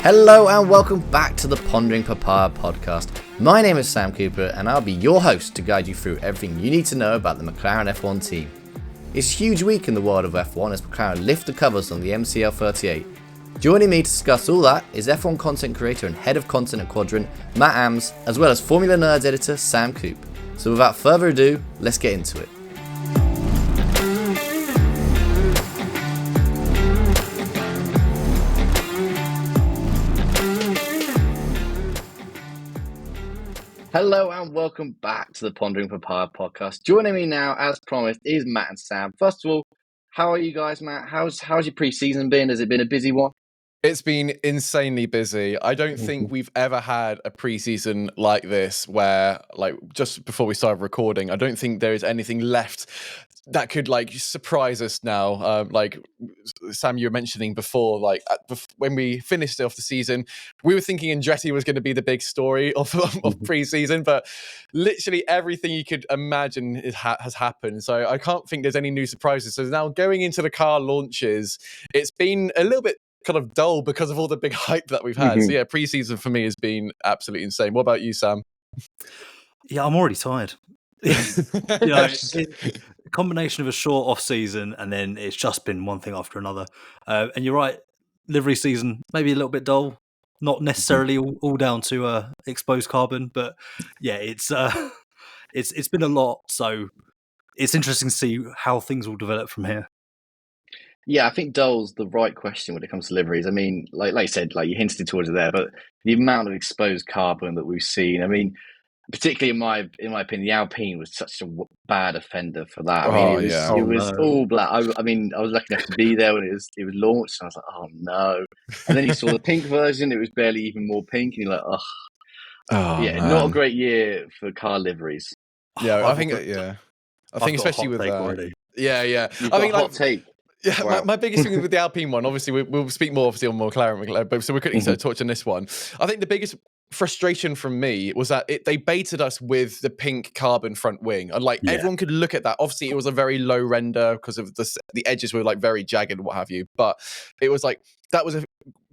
Hello and welcome back to the Pondering Papaya podcast. My name is Sam Cooper and I'll be your host to guide you through everything you need to know about the McLaren F1 team. It's a huge week in the world of F1 as McLaren lift the covers on the MCL38. Joining me to discuss all that is F1 content creator and head of content at Quadrant, Matt Ams, as well as Formula Nerds editor Sam Coop. So without further ado, let's get into it. Hello and welcome back to the Pondering Papaya podcast. Joining me now, as promised, is Matt and Sam. First of all, how are you guys, Matt? How's your pre-season been? Has it been a busy one? It's been insanely busy. I don't think we've ever had a pre-season like this where, like, just before we started recording, I don't think there is anything left that could, like, surprise us now. Like, Sam, you were mentioning before, like, when we finished off the season, we were thinking Andretti was going to be the big story of pre-season, but literally everything you could imagine has happened. So I can't think there's any new surprises. So now going into the car launches, it's been a little bit kind of dull because of all the big hype that we've had. So yeah, pre-season for me has been absolutely insane. What about you, Sam? Yeah, I'm already tired. A combination of a short off season and then it's just been one thing after another. And you're right, livery season maybe a little bit dull, not necessarily all down to exposed carbon, but yeah, it's been a lot. So it's interesting to see how things will develop from here. Yeah, I think dull's the right question when it comes to liveries. I mean, like you said, like you hinted towards it there, but the amount of exposed carbon that we've seen, I mean, particularly in my opinion, the Alpine was such a bad offender for that. I mean, it was all black. I mean, I was lucky enough to be there when it was launched, and I was like, oh no. And then you saw the pink version; it was barely even more pink, and you're like, man. Not a great year for car liveries. Yeah, I think especially with that. Already. Yeah. You've got a hot take. Yeah, wow. my biggest thing with the Alpine one, obviously, we'll speak more obviously on McLaren, but so we're quickly touching this one. I think the biggest frustration from me was that they baited us with the pink carbon front wing, and everyone could look at that. Obviously, it was a very low render because of the edges were like very jagged and what have you. But it was like that was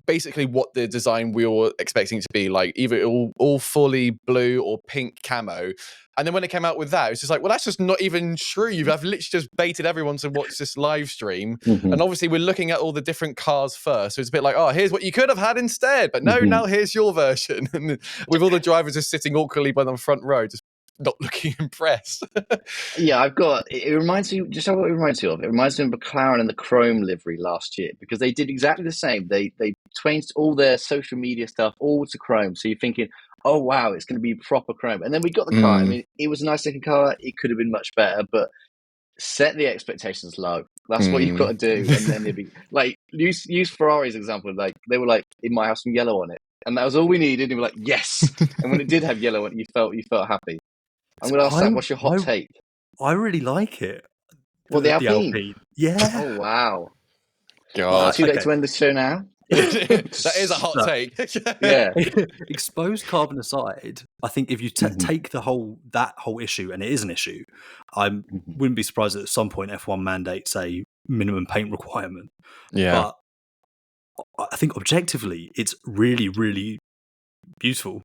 basically what the design we were expecting to be, like either all fully blue or pink camo. And then when it came out with that, it's just like, well, that's just not even true. I've literally just baited everyone to watch this live stream. And obviously we're looking at all the different cars first. So it's a bit like, oh, here's what you could have had instead. But no, now here's your version. And with all the drivers just sitting awkwardly by the front row, just not looking impressed. Yeah, it reminds me, just what it reminds you of. It reminds me of McLaren and the Chrome livery last year, because they did exactly the same. They changed all their social media stuff all to Chrome. So you're thinking, oh wow, it's going to be proper Chrome. And then we got the car. I mean, it was a nice looking car. It could have been much better, but set the expectations low. That's what you've got to do. And then it'd be like, use Ferrari's example. Like they were like, it might have some yellow on it, and that was all we needed. And we were like, yes. And when it did have yellow on it, you felt happy. I'm going to ask Sam, what's your hot take? I really like it. Well, the Alpine. Yeah. Oh, wow. God. Too late to end the show now? That is a hot take. Yeah. Exposed carbon aside, I think if you take that whole issue, and it is an issue, I wouldn't be surprised that at some point F1 mandates a minimum paint requirement. Yeah. But I think objectively, it's really, really beautiful.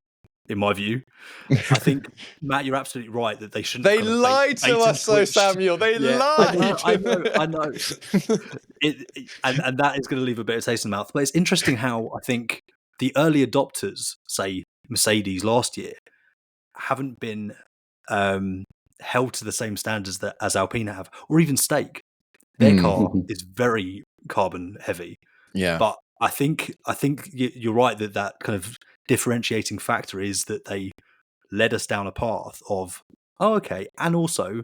In my view, I think, Matt, you're absolutely right that they shouldn't. They lied to us, though, Samuel. They lied. I know. And that is going to leave a bit of taste in the mouth. But it's interesting how I think the early adopters, say Mercedes last year, haven't been held to the same standards as Alpine have, or even Stake. Their car is very carbon heavy. Yeah, but I think you're right that kind of differentiating factor is that they led us down a path of, and also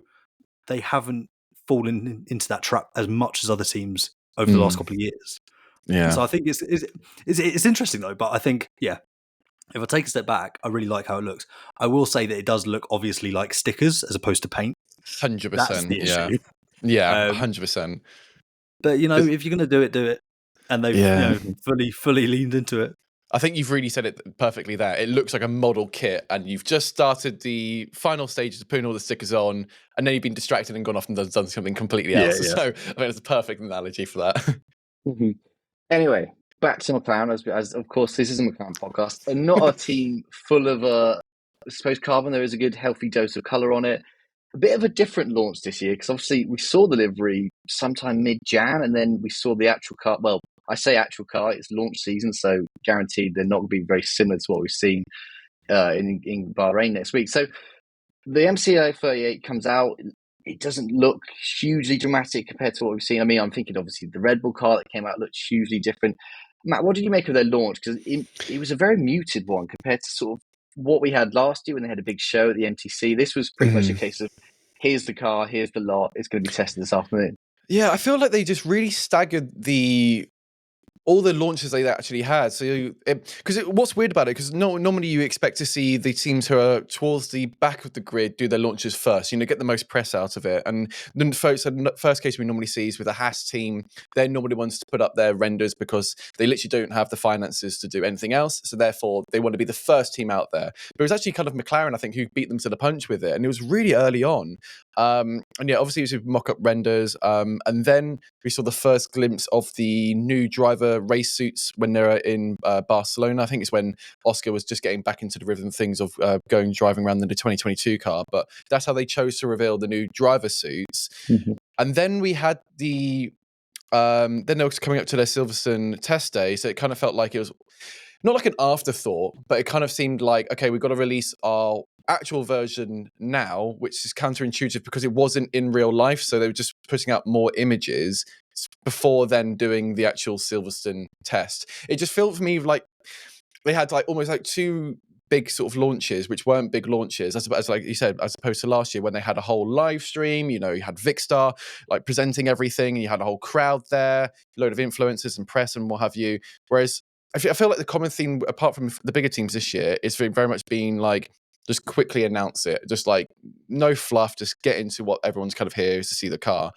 they haven't fallen into that trap as much as other teams over the last couple of years. Yeah. And so I think it's interesting though, but I think, if I take a step back, I really like how it looks. I will say that it does look obviously like stickers as opposed to paint. 100%. That's the issue. Yeah, 100%. But if you're going to do it. And they've fully leaned into it. I think you've really said it perfectly there. It looks like a model kit, and you've just started the final stages of putting all the stickers on, and then you've been distracted and gone off and done something completely else. Yeah. So I think it's a perfect analogy for that. Anyway, back to McLaren, as of course this is a McLaren podcast, and not a team full of I suppose carbon. There is a good healthy dose of colour on it. A bit of a different launch this year because obviously we saw the livery sometime mid-Jan, and then we saw the actual car. Well, I say actual car; it's launch season, so guaranteed they're not going to be very similar to what we've seen in Bahrain next week. So the MCL38 comes out. It doesn't look hugely dramatic compared to what we've seen. I mean, I'm thinking obviously the Red Bull car that came out looked hugely different. Matt, what did you make of their launch? Because it was a very muted one compared to sort of what we had last year when they had a big show at the MTC. This was pretty much a case of here's the car, here's the lot. It's going to be tested this afternoon. Yeah, I feel like they just really staggered all the launches they actually had. So, because what's weird about it, because normally you expect to see the teams who are towards the back of the grid do their launches first, get the most press out of it. And then the first case we normally see is with a Haas team. They're normally ones to put up their renders because they literally don't have the finances to do anything else. So therefore, they want to be the first team out there. But it was actually kind of McLaren, I think, who beat them to the punch with it. And it was really early on. And yeah, obviously it was mock-up renders. And then we saw the first glimpse of the new driver race suits when they were in Barcelona. I think it's when Oscar was just getting back into the rhythm of things of driving around in the 2022 car. But that's how they chose to reveal the new driver suits. Mm-hmm. And then we had then they were coming up to their Silverstone test day. So it kind of felt like it was not like an afterthought, but it kind of seemed like, okay, we've got to release our actual version now, which is counterintuitive because it wasn't in real life. So they were just putting out more images before then doing the actual Silverstone test. It just felt for me like they had almost two big sort of launches, which weren't big launches, as like you said, as opposed to last year when they had a whole live stream. You had Vicstar presenting everything, and you had a whole crowd there, a load of influencers and press and what have you. Whereas I feel like the common theme, apart from the bigger teams this year, is very much being just quickly announce it, just no fluff, just get into what everyone's kind of here is to see the car.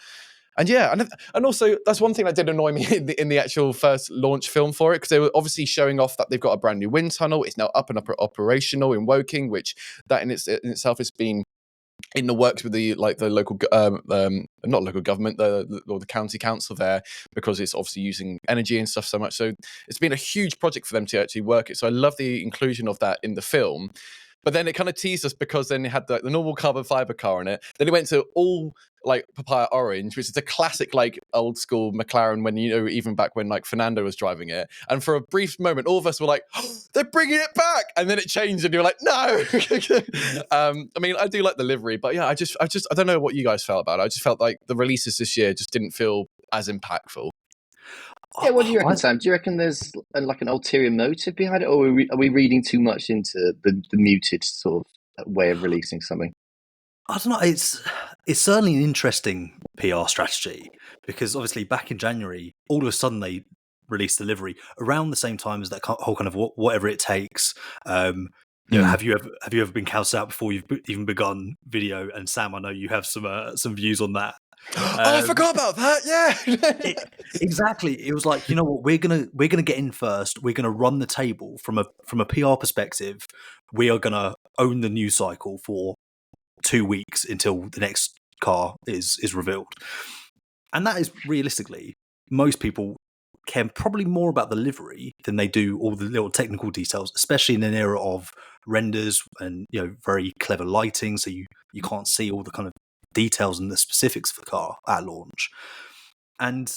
And yeah, and also that's one thing that did annoy me in the actual first launch film for it, because they were obviously showing off that they've got a brand new wind tunnel. It's now up and operational in Woking, which that in itself has been in the works with the local not local government, the county council there, because it's obviously using energy and stuff so much. So it's been a huge project for them to actually work it. So I love the inclusion of that in the film. But then it kind of teased us because then it had the normal carbon fiber car in it. Then it went to all papaya orange, which is a classic old school McLaren when even back when Fernando was driving it. And for a brief moment, all of us were like, oh, they're bringing it back. And then it changed, and you were like, no. I mean, I do like the livery, but yeah, I don't know what you guys felt about it. I just felt like the releases this year just didn't feel as impactful. Yeah, what do you reckon, Sam? Do you reckon there's an ulterior motive behind it, or are we reading too much into the muted sort of way of releasing something? I don't know. It's certainly an interesting PR strategy, because obviously back in January, all of a sudden they released the livery around the same time as that whole kind of whatever it takes. Have you ever been counted out before you've even begun video? And Sam, I know you have some views on that. I forgot about that. Yeah, exactly. It was like, you know what, we're gonna get in first. We're gonna run the table from a PR perspective. We are gonna own the news cycle for 2 weeks until the next car is revealed. And that is realistically, most people care probably more about the livery than they do all the little technical details, especially in an era of renders and very clever lighting, so you can't see all the kind of details and the specifics of the car at launch. And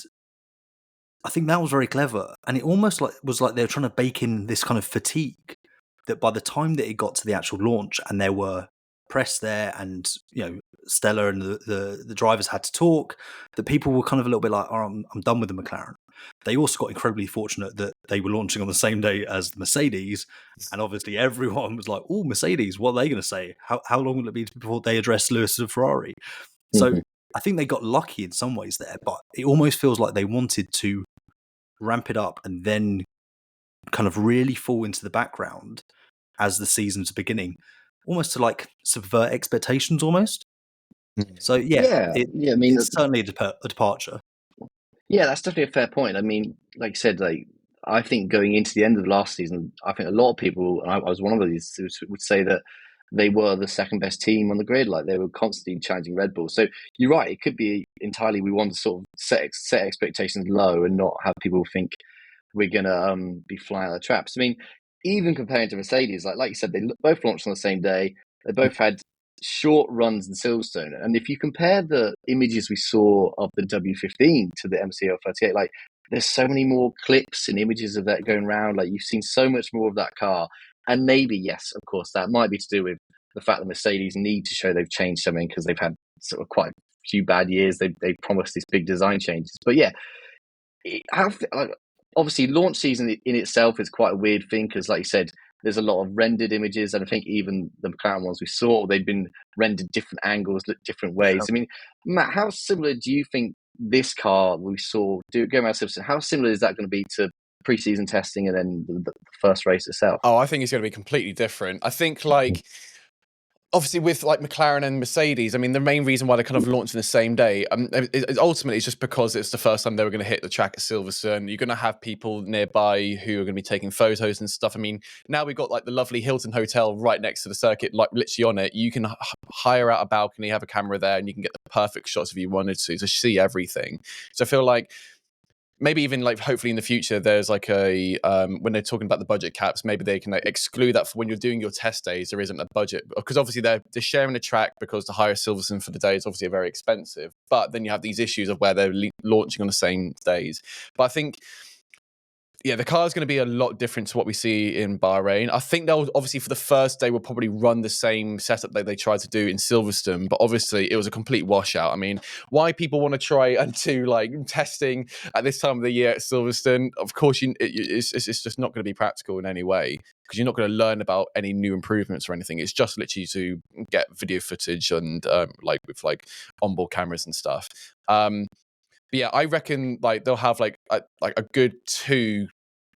I think that was very clever, and it almost was like they were trying to bake in this kind of fatigue that by the time that it got to the actual launch and there were press there and Stella and the drivers had to talk, that people were kind of a little bit like, oh, I'm done with the McLaren. They also got incredibly fortunate that they were launching on the same day as the Mercedes, and obviously everyone was like, oh, Mercedes, what are they going to say? How long will it be before they address Lewis and Ferrari? So I think they got lucky in some ways there, but it almost feels like they wanted to ramp it up and then kind of really fall into the background as the season's beginning, almost to subvert expectations almost. So I mean, it's certainly a departure. Yeah, that's definitely a fair point. I mean, like you said, I think going into the end of last season, I think a lot of people, and I was one of these, would say that they were the second best team on the grid. They were constantly challenging Red Bull. So you're right. It could be entirely we want to sort of set expectations low and not have people think we're going to be flying out the traps. I mean, even comparing to Mercedes, like you said, they both launched on the same day. They both had short runs in Silverstone. And if you compare the images we saw of the W15 to the MCL38, like there's so many more clips and images of that going around. Like you've seen so much more of that car. And maybe, yes, of course, that might be to do with the fact that Mercedes need to show they've changed something because they've had sort of quite a few bad years. They promised these big design changes. But yeah, obviously launch season in itself is quite a weird thing because, like you said, there's a lot of rendered images, and I think even the McLaren ones we saw, they've been rendered different angles, look different ways. I mean, Matt, how similar do you think this car we saw go around Silverstone, how similar is that going to be to pre-season testing and then the first race itself? Oh, I think it's going to be completely different. I think like obviously with like McLaren and Mercedes, I mean, the main reason why they kind of launched in the same day, ultimately it's just because it's the first time they were going to hit the track at Silverstone. You're going to have people nearby who are going to be taking photos and stuff. I mean, now we've got like the lovely Hilton Hotel right next to the circuit, like literally on it. You can hire out a balcony, have a camera there, and you can get the perfect shots if you wanted to see everything. So I feel like maybe even like hopefully in the future there's like a when they're talking about the budget caps, maybe they can like exclude that for when you're doing your test days. There isn't a budget because obviously they're sharing a track because to hire Silverstone for the day is obviously very expensive, but then you have these issues of where they're launching on the same days. But I think the car is going to be a lot different to what we see in Bahrain. I think they'll obviously for the first day will probably run the same setup that they tried to do in Silverstone, but obviously it was a complete washout. I mean, why people want to try and do like testing at this time of the year at Silverstone? Of course, it's just not going to be practical in any way because you're not going to learn about any new improvements or anything. It's just literally to get video footage and like with like onboard cameras and stuff. But yeah, I reckon like they'll have like a good 2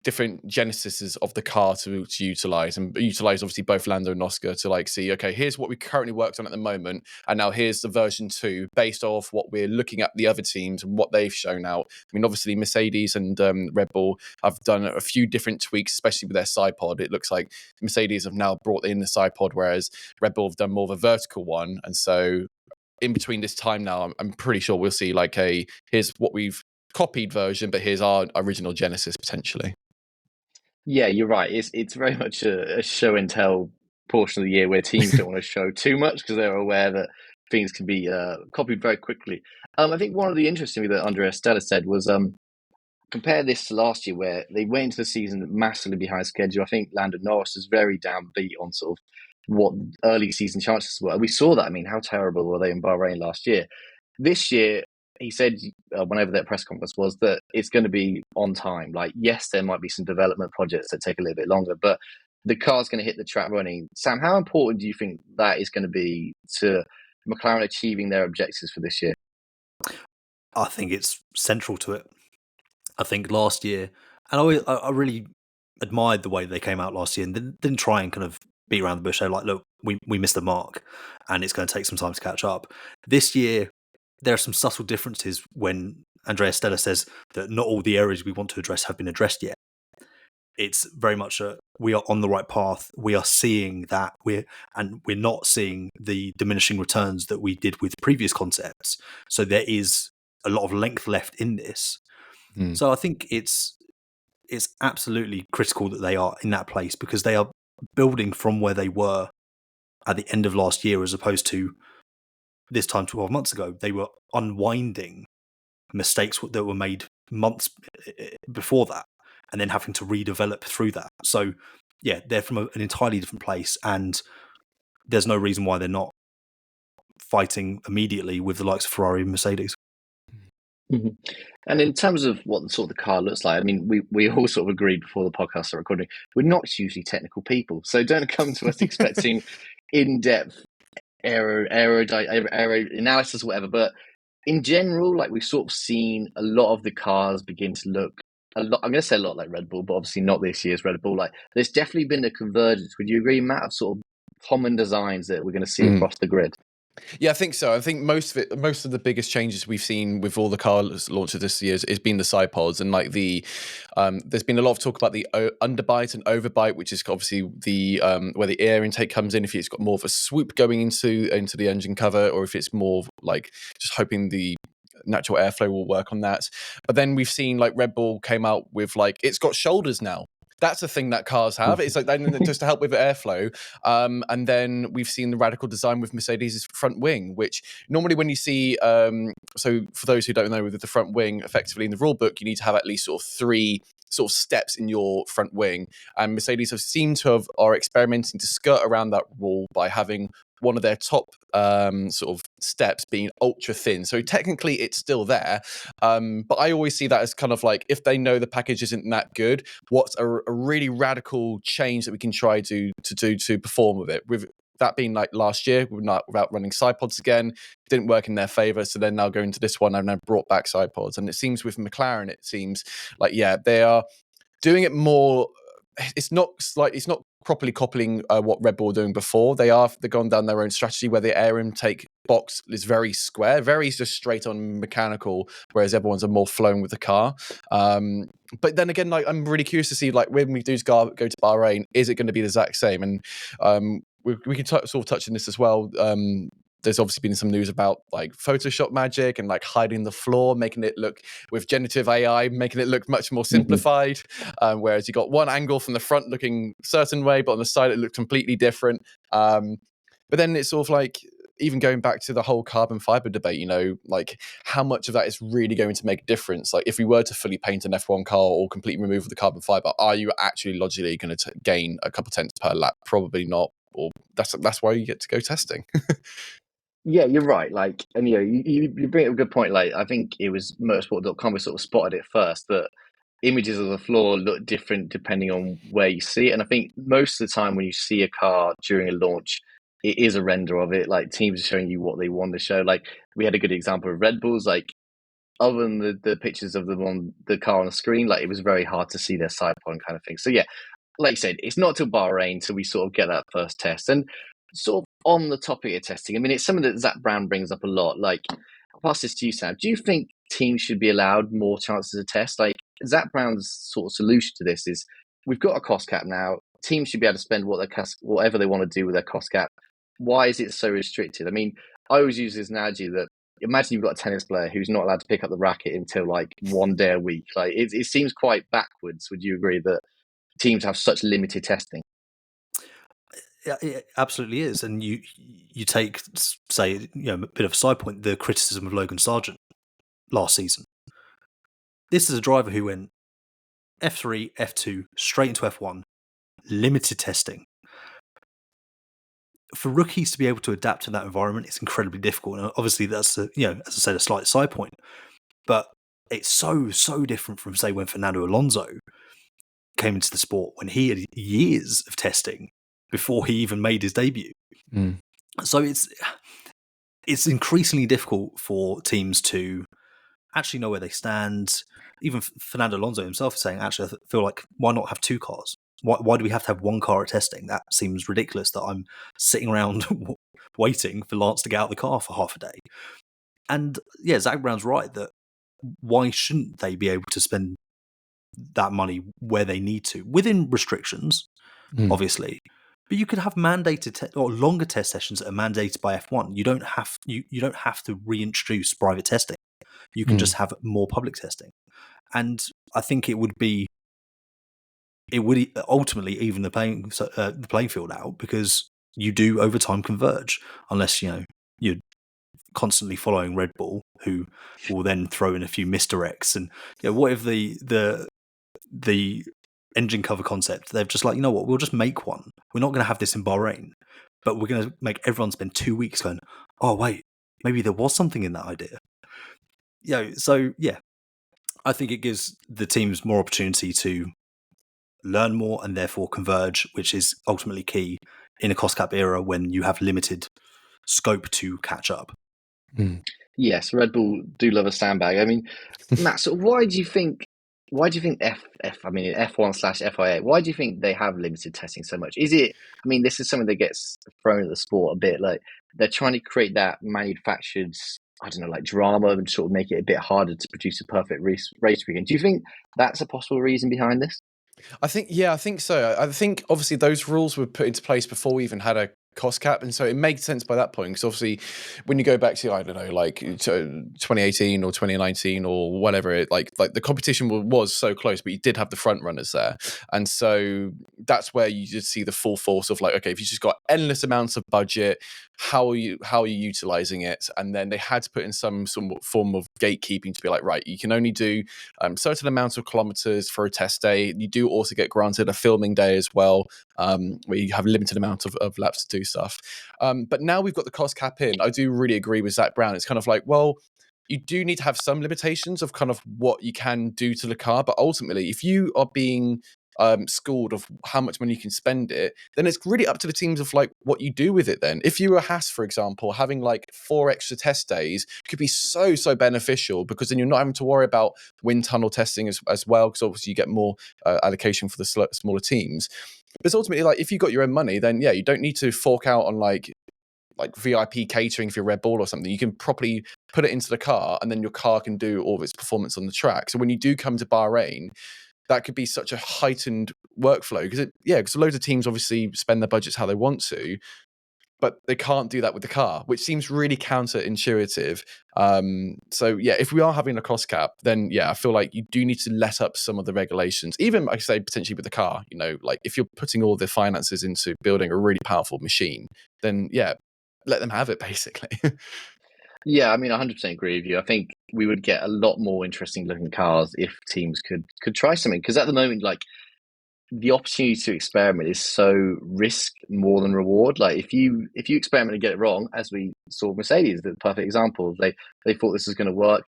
different genesises of the car to utilize obviously both Lando and Oscar to like see, okay, here's what we currently worked on at the moment, and now here's the version 2 based off what we're looking at the other teams and what they've shown out. I mean, obviously Mercedes and Red Bull have done a few different tweaks, especially with their side pod. It looks like Mercedes have now brought in the side pod, whereas Red Bull have done more of a vertical one. And so in between this time now, I'm pretty sure we'll see like here's what we've copied version, but here's our original Genesis potentially. Yeah, you're right. It's very much a show and tell portion of the year where teams don't want to show too much because they're aware that things can be copied very quickly. I think one of the interesting things that Andrea Stella said was compare this to last year where they went into the season massively behind schedule. I think Lando Norris was very downbeat on sort of what early season chances were. We saw that. I mean, how terrible were they in Bahrain last year? This year, he said whenever that press conference was that it's going to be on time. Like, yes, there might be some development projects that take a little bit longer, but the car's going to hit the track running. Sam, how important do you think that is going to be to McLaren achieving their objectives for this year? I think it's central to it. I think last year, and I really admired the way they came out last year and didn't try and kind of beat around the bush. They're like, look, we missed the mark and it's going to take some time to catch up. This year, there are some subtle differences when Andrea Stella says that not all the areas we want to address have been addressed yet. It's very much we are on the right path. We are seeing that we're not seeing the diminishing returns that we did with previous concepts. So there is a lot of length left in this. So I think it's absolutely critical that they are in that place because they are building from where they were at the end of last year as opposed to this time 12 months ago. They were unwinding mistakes that were made months before that and then having to redevelop through that. So yeah, they're from an entirely different place and there's no reason why they're not fighting immediately with the likes of Ferrari and Mercedes. Mm-hmm. And in terms of what sort of the car looks like, I mean, we all sort of agreed before the podcast started recording, we're not hugely technical people. So don't come to us expecting in-depth aero analysis or whatever. But in general, like we've sort of seen a lot of the cars begin to look a lot, I'm going to say a lot like Red Bull, but obviously not this year's Red Bull. Like there's definitely been a convergence. Would you agree, Matt, of sort of common designs that we're going to see across the grid? Yeah, I think so. I think most of the biggest changes we've seen with all the car launches this year has been the side pods and like there's been a lot of talk about the underbite and overbite, which is obviously the where the air intake comes in. If it's got more of a swoop going into the engine cover, or if it's more like just hoping the natural airflow will work on that. But then we've seen like Red Bull came out with like, it's got shoulders now. That's a thing that cars have. It's like just to help with airflow. And then we've seen the radical design with Mercedes' front wing, which normally when you see, so for those who don't know, with the front wing, effectively in the rule book, you need to have at least sort of 3 sort of steps in your front wing. And Mercedes have seemed to are experimenting to skirt around that rule by having one of their top sort of steps being ultra thin. So technically it's still there. But I always see that as kind of like, if they know the package isn't that good, what's a really radical change that we can try to do to perform with it? With that being like last year, without running side pods again, didn't work in their favor. So they're now going to this one and now brought back side pods. And it seems with McLaren, it seems like, yeah, they are doing it more. It's not properly copying what Red Bull were doing before. They're gone down their own strategy where the air intake box is very square, very just straight on mechanical, whereas everyone's are more flowing with the car. But then again, like I'm really curious to see, like when we do go to Bahrain, is it going to be the exact same? And we can sort of touch on this as well. There's obviously been some news about like Photoshop magic and like hiding the floor, making it look with generative AI, making it look much more simplified. Whereas you got one angle from the front looking a certain way, but on the side it looked completely different. But then it's sort of like, even going back to the whole carbon fiber debate, you know, like how much of that is really going to make a difference? Like if we were to fully paint an F1 car or completely remove the carbon fiber, are you actually logically going to gain a couple tenths per lap? Probably not. Or that's why you get to go testing. Yeah, you're right. Like, and you bring up a good point. Like, I think it was motorsport.com who sort of spotted it first, that images of the floor look different depending on where you see it. And I think most of the time when you see a car during a launch, it is a render of it. Like teams are showing you what they want to show. Like we had a good example of Red Bulls. Like other than the pictures of the car on the screen, like it was very hard to see their side point kind of thing. So yeah, like you said, it's not till Bahrain till we sort of get that first test. And sort of on the topic of testing, I mean, it's something that Zach Brown brings up a lot. Like, I'll pass this to you, Sam. Do you think teams should be allowed more chances to test? Like, Zach Brown's sort of solution to this is we've got a cost cap now. Teams should be able to spend whatever they want to do with their cost cap. Why is it so restricted? I mean, I always use this analogy that imagine you've got a tennis player who's not allowed to pick up the racket until like one day a week. Like, it seems quite backwards. Would you agree that teams have such limited testing? Yeah, it absolutely is. And you take, say, a bit of a side point, the criticism of Logan Sargent last season. This is a driver who went F3, F2, straight into F1, limited testing. For rookies to be able to adapt to that environment, it's incredibly difficult. And obviously that's, as I said, a slight side point. But it's so different from, say, when Fernando Alonso came into the sport, when he had years of testing before he even made his debut. So it's increasingly difficult for teams to actually know where they stand. Even Fernando Alonso himself is saying, actually, I feel like, why not have 2 cars? Why do we have to have 1 car at testing? That seems ridiculous that I'm sitting around waiting for Lance to get out of the car for half a day. And yeah, Zach Brown's right that why shouldn't they be able to spend that money where they need to, within restrictions, obviously. But you could have mandated or longer test sessions that are mandated by F1. You don't have to reintroduce private testing. You can just have more public testing, and I think it would ultimately even the playing field out, because you do over time converge, unless you're constantly following Red Bull, who will then throw in a few misdirects. And what if the engine cover concept, they've just like, you know what, we'll just make one. We're not going to have this in Bahrain, but we're going to make everyone spend 2 weeks going, oh wait, maybe there was something in that idea. So yeah, I think it gives the teams more opportunity to learn more and therefore converge, which is ultimately key in a cost cap era when you have limited scope to catch up. Yes, Red Bull do love a sandbag. I mean, Matt, so why do you think F1/FIA, why do you think they have limited testing so much? Is it, I mean, this is something that gets thrown at the sport a bit, like they're trying to create that manufactured, I don't know, like drama and sort of make it a bit harder to produce a perfect race weekend. Do you think that's a possible reason behind this? I think so. I think obviously those rules were put into place before we even had a cost cap, and so it makes sense by that point, because obviously when you go back to, I don't know, like to 2018 or 2019 or whatever, it like the competition was so close, but you did have the front runners there, and so that's where you just see the full force of like, okay, if you just got endless amounts of budget, how are you utilizing it? And then they had to put in some form of gatekeeping to be like, right, you can only do certain amounts of kilometers for a test day. You do also get granted a filming day as well, where you have a limited amount of laps to do stuff. But now we've got the cost cap in. I do really agree with Zach Brown. It's kind of like, well, you do need to have some limitations of kind of what you can do to the car, but ultimately, if you are being schooled of how much money you can spend it, then it's really up to the teams of like what you do with it. Then if you were Haas, for example, having like 4 extra test days could be so beneficial, because then you're not having to worry about wind tunnel testing as well, because obviously you get more allocation for the smaller teams. But ultimately, like, if you got your own money, then yeah, you don't need to fork out on like VIP catering for your Red Bull or something. You can properly put it into the car, and then your car can do all of its performance on the track. So when you do come to Bahrain, that could be such a heightened workflow, because loads of teams obviously spend their budgets how they want to, but they can't do that with the car, which seems really counterintuitive. So yeah, if we are having a cost cap, then yeah, I feel like you do need to let up some of the regulations, even like I say, potentially with the car, you know, like if you're putting all the finances into building a really powerful machine, then yeah, let them have it basically. Yeah, I mean, 100% agree with you. I think we would get a lot more interesting looking cars if teams could try something. Because at the moment, like, the opportunity to experiment is so risk more than reward. Like, if you experiment and get it wrong, as we saw with Mercedes, the perfect example, they thought this was going to work.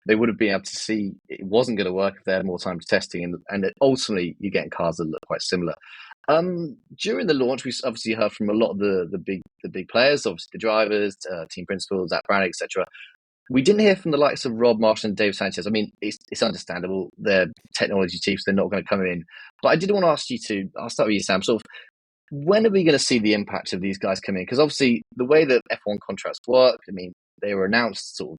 They would have been able to see it wasn't going to work if they had more time to testing, and ultimately you're getting cars that look quite similar. During the launch, we obviously heard from a lot of the big players, obviously the drivers, team principals, Zach Brown, etc. We didn't hear from the likes of Rob Marshall and Dave Sanchez. I mean, it's understandable. They're technology chiefs; they're not going to come in. But I did want to ask you to. I'll start with you, Sam. Sort of, when are we going to see the impact of these guys come in? Because obviously, the way that F1 contracts work, I mean, they were announced sort of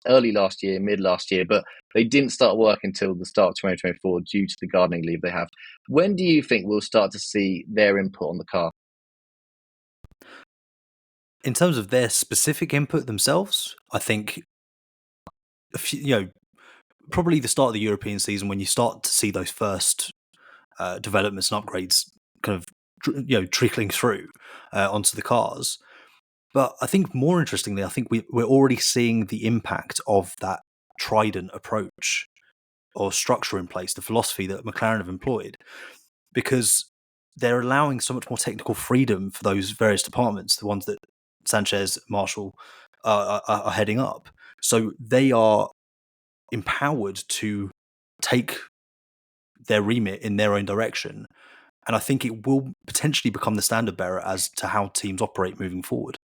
early last year, mid last year, but they didn't start work until the start of 2024 due to the gardening leave they have. When do you think we'll start to see their input on the car? In terms of their specific input themselves, I think probably the start of the European season, when you start to see those first developments and upgrades kind of trickling through onto the cars. But I think more interestingly, I think we're already seeing the impact of that Trident approach or structure in place, the philosophy that McLaren have employed, because they're allowing so much more technical freedom for those various departments, the ones that Sanchez, Marshall are heading up. So they are empowered to take their remit in their own direction. And I think it will potentially become the standard bearer as to how teams operate moving forward.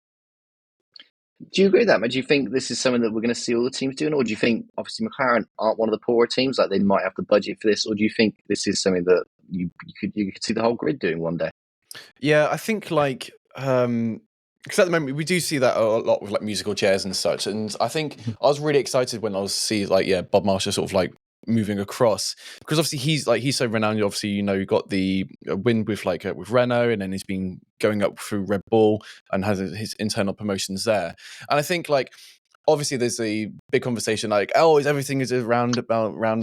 Do you agree with that? Do you think this is something that we're going to see all the teams doing? Or do you think, obviously, McLaren aren't one of the poorer teams, like they might have the budget for this? Or do you think this is something that you could see the whole grid doing one day? Yeah, I think like, because at the moment we do see that a lot with like musical chairs and such. And I think I was really excited when I was see like, yeah, Bob Marshall sort of like moving across, because obviously he's so renowned. Obviously, you know, you got the win with like with Renault, and then he's been going up through Red Bull and has his internal promotions there. And I think like, obviously there's a big conversation like, oh, everything is around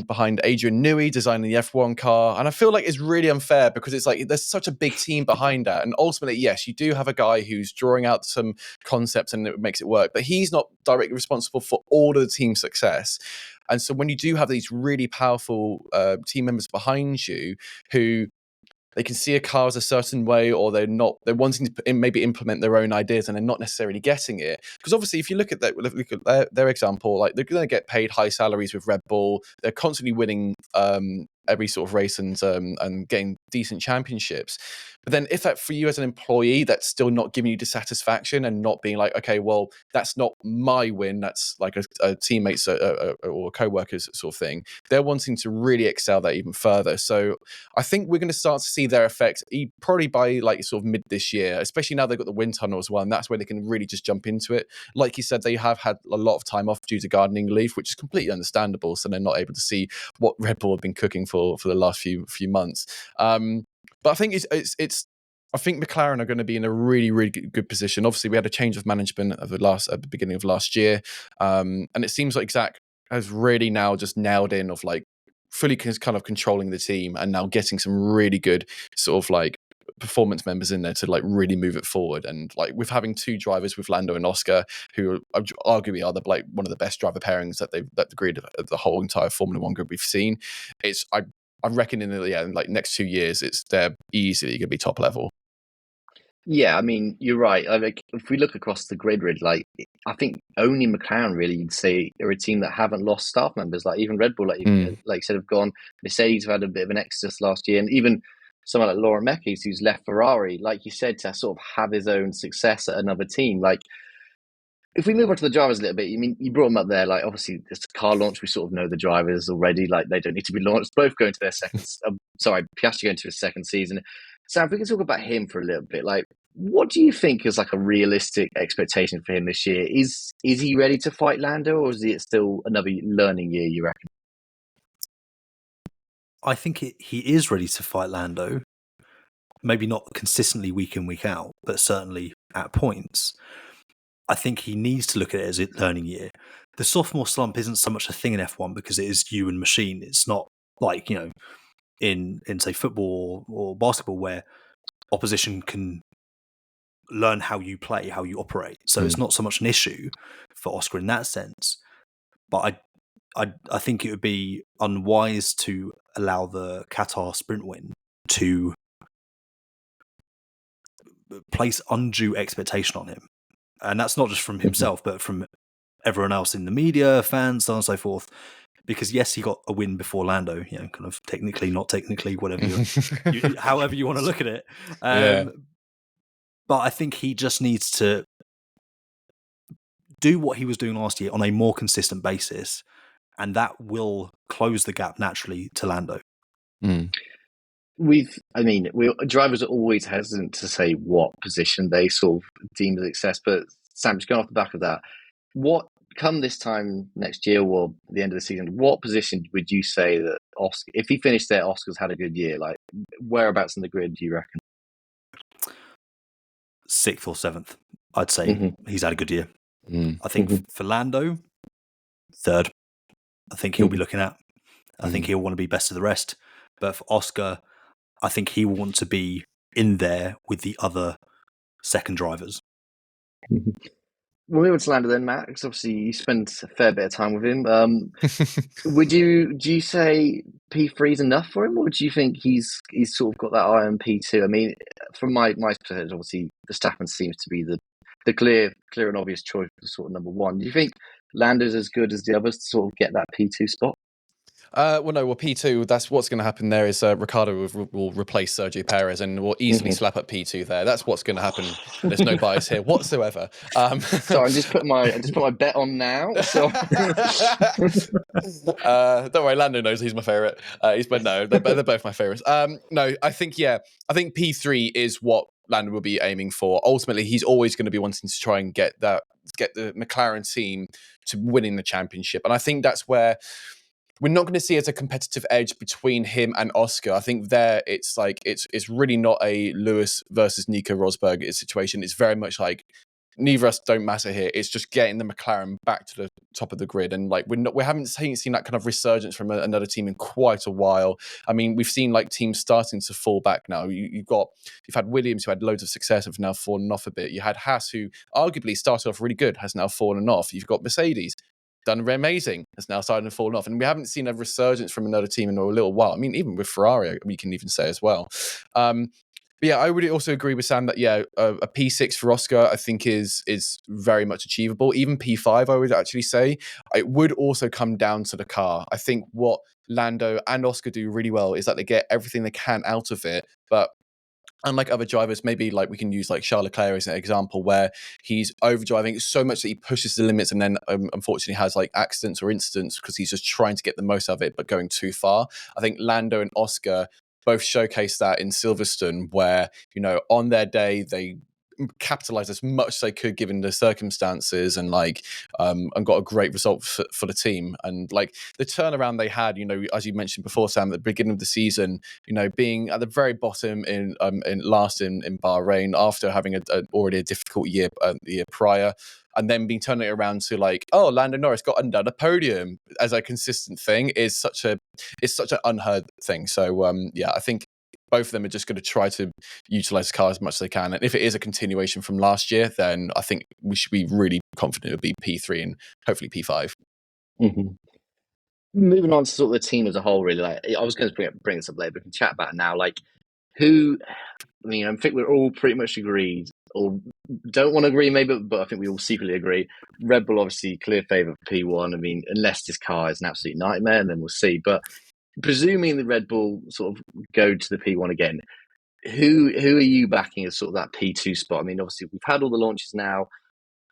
behind Adrian Newey designing the F1 car, and I feel like it's really unfair, because it's like there's such a big team behind that, and ultimately, yes, you do have a guy who's drawing out some concepts and it makes it work, but he's not directly responsible for all of the team success. And so when you do have these really powerful team members behind you who they can see a car as a certain way, or they're wanting to maybe implement their own ideas and they're not necessarily getting it. Because obviously, if you look at their example, like they're going to get paid high salaries with Red Bull. They're constantly winning every sort of race and getting decent championships. But then if that for you as an employee, that's still not giving you dissatisfaction and not being like, okay, well, that's not my win. That's like a teammate's or a co-worker's sort of thing. They're wanting to really excel that even further. So I think we're going to start to see their effects probably by like sort of mid this year, especially now they've got the wind tunnel as well. And that's where they can really just jump into it. Like you said, they have had a lot of time off due to gardening leave, which is completely understandable. So they're not able to see what Red Bull have been cooking for the last few months. But I think it's I think McLaren are going to be in a really, really good position. Obviously, we had a change of management at the beginning of last year, and it seems like Zach has really now just nailed in of like fully kind of controlling the team and now getting some really good sort of like performance members in there to like really move it forward. And like with having two drivers with Lando and Oscar, who arguably are like one of the best driver pairings that the grid of the whole entire Formula One grid we've seen. I reckon in like next 2 years, they're easily going to be top level. Yeah, I mean, you're right. If we look across the grid, like I think only McLaren really, you'd say, are a team that haven't lost staff members. Like even Red Bull, like you said, have gone. Mercedes have had a bit of an exodus last year, and even someone like Laurent Mekies, who's left Ferrari, like you said, to sort of have his own success at another team. Like if we move on to the drivers a little bit, I mean, you brought them up there. Like obviously, this car launch, we sort of know the drivers already. Like they don't need to be launched. Both going to their second. Piastri going to his second season. Sam, if we can talk about him for a little bit, like what do you think is like a realistic expectation for him this year? Is he ready to fight Lando, or is it still another learning year, you reckon? I think he is ready to fight Lando. Maybe not consistently week in, week out, but certainly at points. I think he needs to look at it as a learning year. The sophomore slump isn't so much a thing in F1 because it is you and machine. It's not like, in say football or basketball where opposition can learn how you play, how you operate. So it's not so much an issue for Oscar in that sense. But I think it would be unwise to allow the Qatar sprint win to place undue expectation on him. And that's not just from himself, but from everyone else in the media, fans, so on and so forth. Because yes, he got a win before Lando, kind of technically, not technically, whatever however you want to look at it. But I think he just needs to do what he was doing last year on a more consistent basis, and that will close the gap naturally to Lando. Drivers are always hesitant to say what position they sort of deem as success, but Sam, just going off the back of that, what come this time next year or the end of the season, what position would you say that Oscar, if he finished there, Oscar's had a good year? Like whereabouts in the grid do you reckon? 6th or 7th, I'd say he's had a good year. I think for Lando, 3rd. I think he'll be looking at. I think he'll want to be best of the rest. But for Oscar, I think he will want to be in there with the other second drivers. We'll move on to Lando then, Matt, because obviously you spend a fair bit of time with him. Do you say P3 is enough for him, or do you think he's sort of got that eye on P2? I mean, from my perspective, obviously Verstappen seems to be the clear and obvious choice for sort of number one. Do you think Lando's as good as the others to sort of get that P2 spot? P2, that's what's going to happen there is Ricciardo will replace Sergio Perez and will easily slap up P2 there. That's what's going to happen. There's no bias here whatsoever. So I just put my bet on now. So. Don't worry, Lando knows he's my favourite. They're both my favourites. I think P3 is what Lando will be aiming for. Ultimately, he's always going to be wanting to try and get the McLaren team to winning the championship. And I think that's where we're not going to see it as a competitive edge between him and Oscar. I think there it's really not a Lewis versus Nico Rosberg situation. It's very much like neither of us don't matter here. It's just getting the McLaren back to the top of the grid, and like we haven't seen that kind of resurgence from another team in quite a while. I mean, we've seen like teams starting to fall back now. You've had Williams, who had loads of success, have now fallen off a bit. You had Haas, who arguably started off really good, has now fallen off. You've got Mercedes, done amazing, has now started to fall off, and we haven't seen a resurgence from another team in a little while. I mean, even with Ferrari, we can even say as well. But yeah, I would also agree with Sam that a P6 for Oscar I think is very much achievable. Even P5, I would actually say. It would also come down to the car. I think what Lando and Oscar do really well is that they get everything they can out of it, but unlike other drivers, maybe like we can use like Charles Leclerc as an example, where he's overdriving so much that he pushes the limits and then unfortunately has like accidents or incidents because he's just trying to get the most out of it but going too far. I think Lando and Oscar both showcase that in Silverstone, where on their day they capitalized as much as they could given the circumstances, and and got a great result for the team. And like the turnaround they had, as you mentioned before, Sam, at the beginning of the season, being at the very bottom in last in Bahrain after having already a difficult year the year prior, and then being turning it around to Lando Norris got another podium as a consistent thing is such an unheard thing. So I think both of them are just going to try to utilize the car as much as they can. And if it is a continuation from last year, then I think we should be really confident it'll be P3 and hopefully P5. Mm-hmm. Moving on to sort of the team as a whole, really. I was going to bring this up later, but we can chat about it now. I think we're all pretty much agreed, or don't want to agree maybe, but I think we all secretly agree. Red Bull, obviously, clear favourite for P1. I mean, unless this car is an absolute nightmare, and then we'll see. But presuming the Red Bull sort of go to the P1 again, who are you backing as sort of that P2 spot? I mean, obviously, we've had all the launches now.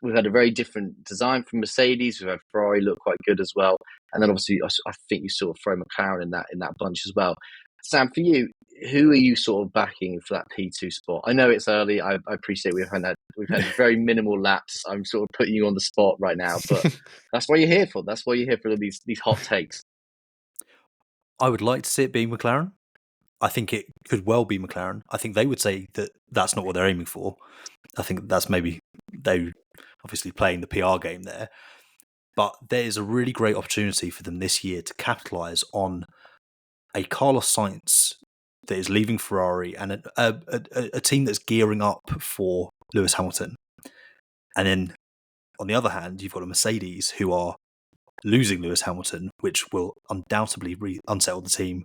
We've had a very different design from Mercedes. We've had Ferrari look quite good as well. And then obviously, I think you sort of throw McLaren in that bunch as well. Sam, for you, who are you sort of backing for that P2 spot? I know it's early. I appreciate we've had very minimal laps. I'm sort of putting you on the spot right now, but that's what you're here for. That's why you're here for these hot takes. I would like to see it being McLaren. I think it could well be McLaren. I think they would say that that's not what they're aiming for. I think that's maybe they obviously playing the PR game there. But there is a really great opportunity for them this year to capitalise on a Carlos Sainz that is leaving Ferrari and a team that's gearing up for Lewis Hamilton. And then on the other hand, you've got a Mercedes who are losing Lewis Hamilton, which will undoubtedly unsettle the team.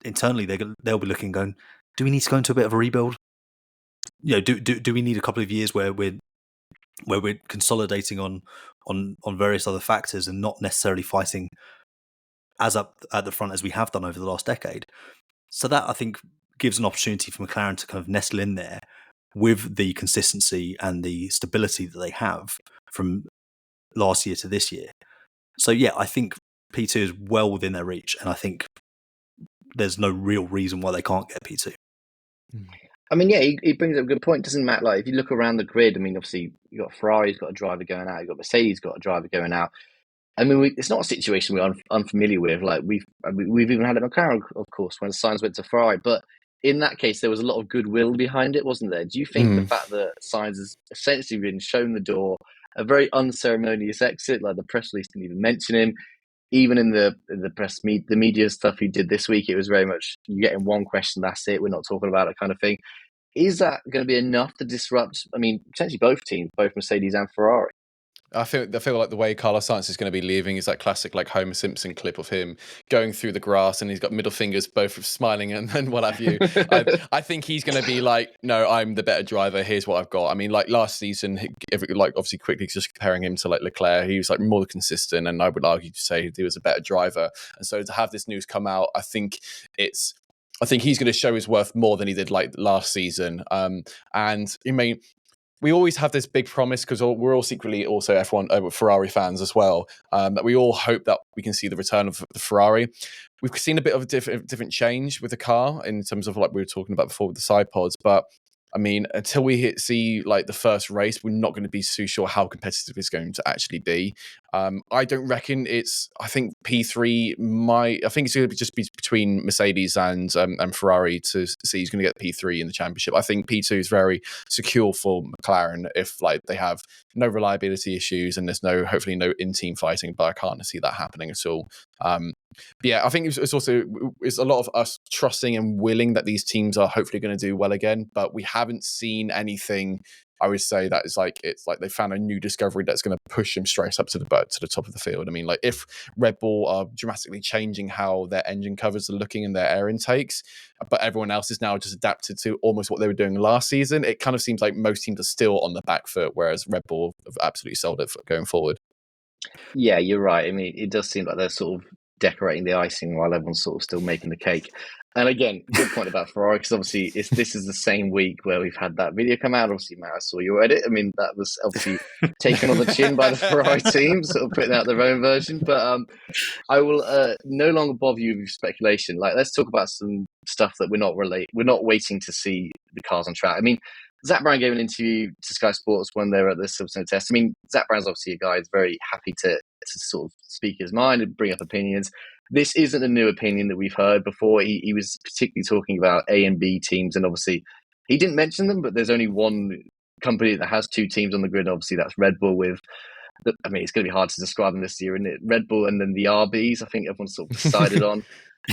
Internally, they'll be looking, going, do we need to go into a bit of a rebuild? Do we need a couple of years where we're consolidating on various other factors and not necessarily fighting as up at the front as we have done over the last decade? So that, I think, gives an opportunity for McLaren to kind of nestle in there with the consistency and the stability that they have from last year to this year. So yeah, I think P2 is well within their reach, and I think there's no real reason why they can't get P2. I mean, yeah, he brings up a good point, doesn't Matt? Like, if you look around the grid, I mean, obviously, you've got Ferrari's got a driver going out, you've got Mercedes got a driver going out. I mean, it's not a situation we're unfamiliar with. Like, we've even had a McLaren, of course, when Sainz went to Ferrari. But in that case, there was a lot of goodwill behind it, wasn't there? Do you think the fact that Sainz has essentially been shown the door, a very unceremonious exit, like the press release didn't even mention him, even in the press, the media stuff he did this week, it was very much, you get in one question, that's it, we're not talking about it kind of thing. Is that going to be enough to disrupt, I mean, potentially both teams, both Mercedes and Ferrari? I feel like the way Carlos Sainz is going to be leaving is that classic like Homer Simpson clip of him going through the grass and he's got middle fingers both smiling and what have you. I think he's going to be like, no, I'm the better driver. Here's what I've got. I mean, like last season, obviously quickly just comparing him to like Leclerc, he was like more consistent, and I would argue to say he was a better driver. And so to have this news come out, I think he's going to show his worth more than he did like last season. And I mean, we always have this big promise, because we're all secretly also F1 Ferrari fans as well, that we all hope that we can see the return of the Ferrari. We've seen a bit of a different change with the car in terms of like we were talking about before with the side pods, but I mean, until we see like the first race, we're not going to be too sure how competitive it's going to actually be. I don't reckon I think P3 I think it's going to just be between Mercedes and Ferrari to see who's going to get P3 in the championship. I think P2 is very secure for McLaren if like they have no reliability issues and there's hopefully no in-team fighting, but I can't see that happening at all. Yeah, I think it's a lot of us trusting and willing that these teams are hopefully going to do well again, but we haven't seen anything, I would say, that is like, it's like they found a new discovery that's going to push them straight up to the top of the field. I mean, like if Red Bull are dramatically changing how their engine covers are looking and their air intakes, but everyone else is now just adapted to almost what they were doing last season, it kind of seems like most teams are still on the back foot, whereas Red Bull have absolutely sold it for going forward. Yeah, you're right. I mean, it does seem like they're sort of decorating the icing while everyone's sort of still making the cake. And again, good point about Ferrari, because obviously this is the same week where we've had that video come out. Obviously, Matt, I saw your edit. I mean, that was obviously taken on the chin by the Ferrari team, sort of putting out their own version. But I will no longer bother you with speculation. Like, let's talk about some stuff that we're not waiting to see the cars on track. I mean, Zach Brown gave an interview to Sky Sports when they were at the Silverstone test. I mean, Zach Brown's obviously a guy who's very happy to sort of speak his mind and bring up opinions. This isn't a new opinion that we've heard before. He was particularly talking about A and B teams, and obviously he didn't mention them, but there's only one company that has two teams on the grid. Obviously, that's Red Bull with, I mean, it's going to be hard to describe them this year, isn't it? Red Bull and then the RBs, I think everyone's sort of decided on.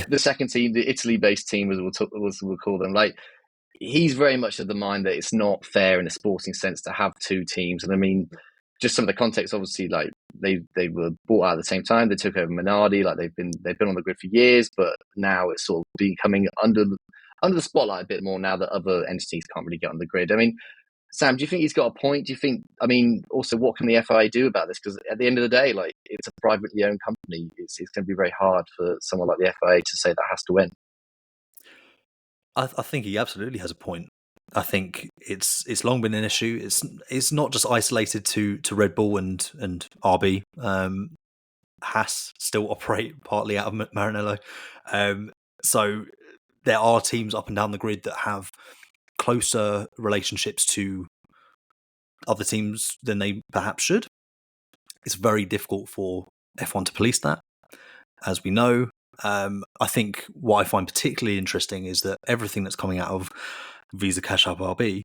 The second team, the Italy-based team, as we'll call them. Like, he's very much of the mind that it's not fair in a sporting sense to have two teams. And I mean, just some of the context, obviously, like they were bought out at the same time. They took over Minardi. Like they've been on the grid for years, but now it's sort of becoming under the spotlight a bit more now that other entities can't really get on the grid. I mean, Sam, do you think he's got a point? Do you think, I mean, also what can the FIA do about this? Because at the end of the day, like, it's a privately owned company. It's going to be very hard for someone like the FIA to say that has to win. I think he absolutely has a point. I think it's long been an issue. It's not just isolated to Red Bull and RB. Haas still operate partly out of Maranello. So there are teams up and down the grid that have closer relationships to other teams than they perhaps should. It's very difficult for F1 to police that, as we know. I think what I find particularly interesting is that everything that's coming out of Visa Cash App RB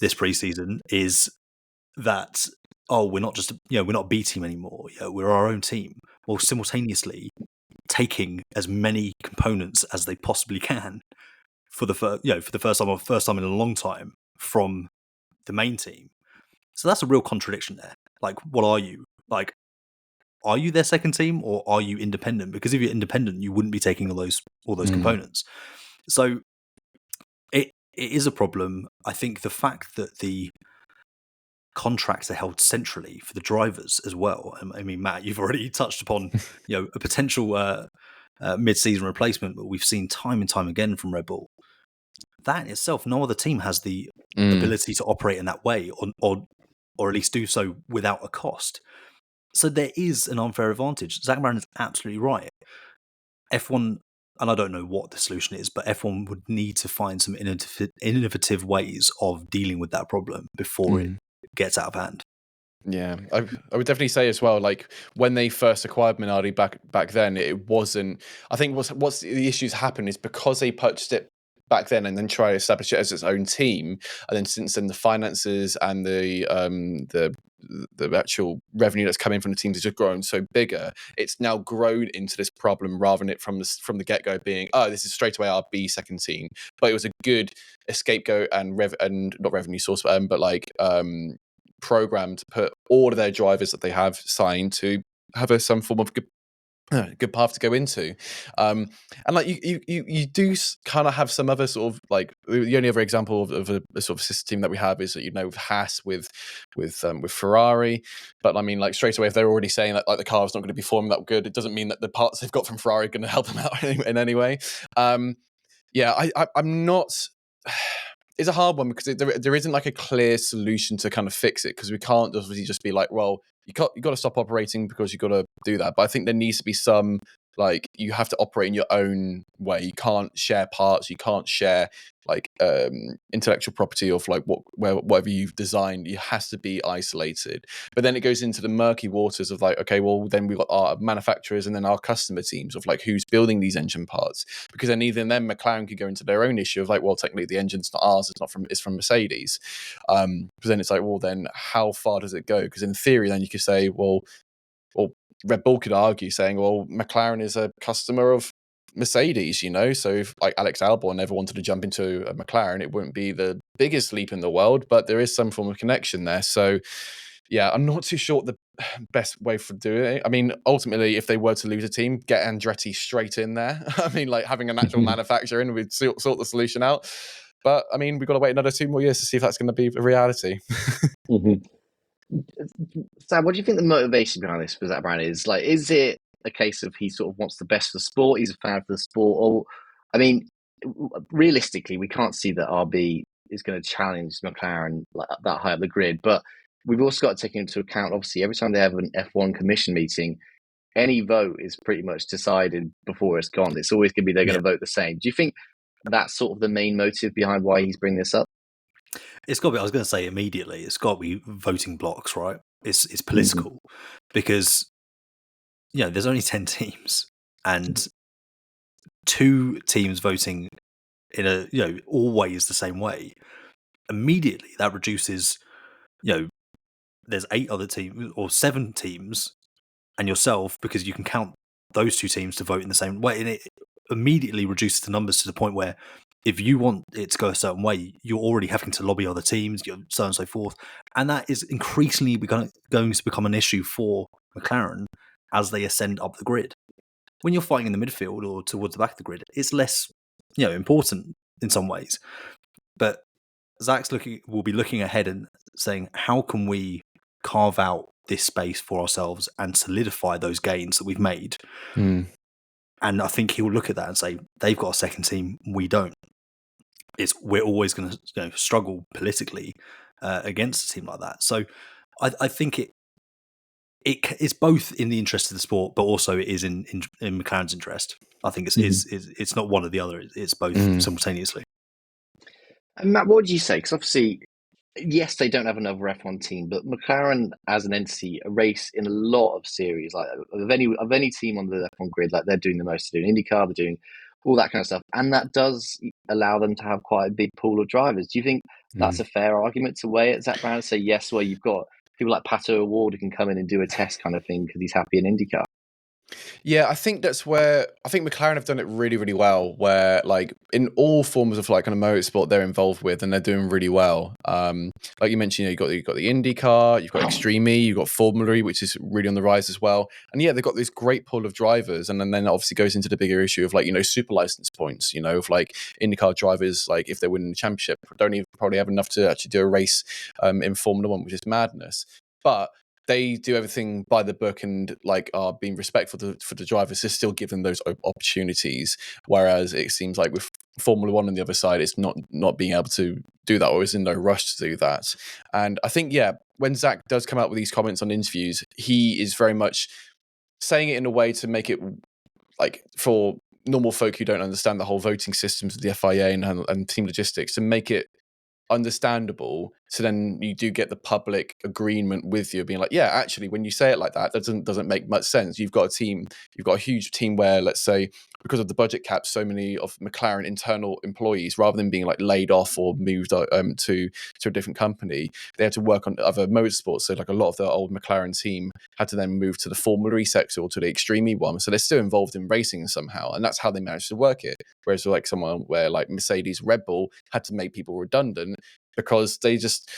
this preseason is that, we're not just, we're not a B team anymore. We're our own team. Well, simultaneously taking as many components as they possibly can for the first time in a long time from the main team. So that's a real contradiction there. Like, what are you? Like, are you their second team or are you independent? Because if you're independent, you wouldn't be taking all those components. So it is a problem. I think the fact that the contracts are held centrally for the drivers as well. I mean, Matt, you've already touched upon a potential mid-season replacement, but we've seen time and time again from Red Bull. That in itself, no other team has the ability to operate in that way, or at least do so without a cost. So there is an unfair advantage. Zach Brown is absolutely right. F1, and I don't know what the solution is, but F1 would need to find some innovative ways of dealing with that problem before it gets out of hand. Yeah, I would definitely say as well, like when they first acquired Minardi back then, it wasn't. I think what's the issues happen is because they purchased it back then and then try to establish it as its own team, and then since then the finances and the actual revenue that's coming from the teams has just grown so bigger. It's now grown into this problem rather than it from the get-go being, this is straight away our B second team. But it was a good scapegoat and not revenue source, but like program to put all of their drivers that they have signed to have some form of good path to go into, and like you do kind of have some other sort of, like, the only other example of a sort of sister team that we have is that with Haas with Ferrari. But I mean, like, straight away, if they're already saying that like the car is not going to be formed that good, it doesn't mean that the parts they've got from Ferrari are going to help them out in any way. I'm not. It's a hard one because there isn't like a clear solution to kind of fix it, because we can't just be like, well, you got to stop operating because you've got to do that. But I think there needs to be some, like, you have to operate in your own way. You can't share parts. You can't share like intellectual property of like whatever you've designed. It has to be isolated. But then it goes into the murky waters of like, okay, well, then we've got our manufacturers and then our customer teams of like who's building these engine parts. Because then even then McLaren could go into their own issue of like, well, technically the engine's not ours. It's from Mercedes. Because then it's like, well, then how far does it go? Because in theory, then you could say, well, Red Bull could argue saying, well, McLaren is a customer of Mercedes, so if like Alex Albon never wanted to jump into a McLaren, it wouldn't be the biggest leap in the world, but there is some form of connection there. So yeah, I'm not too sure what the best way for doing it. I mean, ultimately, if they were to lose a team, get Andretti straight in there. I mean, like having a natural manufacturer in, we'd sort the solution out. But I mean, we've got to wait another 2 more years to see if that's going to be a reality. Sam, what do you think the motivation behind this for Zach Brown is? Like, is it a case of he sort of wants the best for the sport, he's a fan for the sport, or, I mean, realistically, we can't see that RB is going to challenge McLaren like that high up the grid, but we've also got to take into account, obviously, every time they have an F1 commission meeting, any vote is pretty much decided before it's gone. It's always going to be they're going to vote the same. Do you think that's sort of the main motive behind why he's bringing this up? It's got to be. I was going to say immediately. It's got to be voting blocks, right? It's political because there's only 10 teams and 2 teams voting in a always the same way. Immediately that reduces. There's 8 other teams or 7 teams and yourself, because you can count those 2 teams to vote in the same way, and it immediately reduces the numbers to the point where if you want it to go a certain way, you're already having to lobby other teams, so on and so forth. And that is increasingly going to become an issue for McLaren as they ascend up the grid. When you're fighting in the midfield or towards the back of the grid, it's less important in some ways. But Zach's will be looking ahead and saying, how can we carve out this space for ourselves and solidify those gains that we've made? And I think he'll look at that and say, they've got a second team, we don't. We're always going to struggle politically against a team like that. So I think it's both in the interest of the sport, but also it is in McLaren's interest. I think it's not one or the other. It's both simultaneously. And Matt, what would you say? Because obviously, yes, they don't have another F1 team, but McLaren as an entity race in a lot of series, like of any team on the F1 grid, like they're doing the most. They're doing IndyCar, they're doing all that kind of stuff, and that does allow them to have quite a big pool of drivers. Do you think that's a fair argument to weigh at Zach Brown and say, yes, well, you've got people like Pato O'Ward who can come in and do a test kind of thing because he's happy in IndyCar? Yeah, I think that's where I think McLaren have done it really, really well. Where like in all forms of like kind of motorsport they're involved with, and they're doing really well. Like you mentioned, you've got the IndyCar, you've got Extreme E, you've got Formula E, which is really on the rise as well. And yeah, they've got this great pool of drivers, and then obviously goes into the bigger issue of like super license points. Of like IndyCar drivers, like if they're winning the championship, don't even probably have enough to actually do a race in Formula One, which is madness. But they do everything by the book and like are being respectful for the drivers to still give them those opportunities. Whereas it seems like with Formula One on the other side, it's not being able to do that, or is in no rush to do that. And I think, when Zach does come out with these comments on interviews, he is very much saying it in a way to make it like for normal folk who don't understand the whole voting systems of the FIA and team logistics, to make it understandable, so then you do get the public agreement with you being like, yeah, actually when you say it like that doesn't make much sense. You've got a huge team where, let's say, because of the budget cap, so many of McLaren internal employees, rather than being like laid off or moved to a different company, they had to work on other motorsports. So like a lot of the old McLaren team had to then move to the Formula E sector or to the Extreme E one, so they're still involved in racing somehow, and that's how they managed to work it. Whereas like someone where like Mercedes, Red Bull had to make people redundant because they just,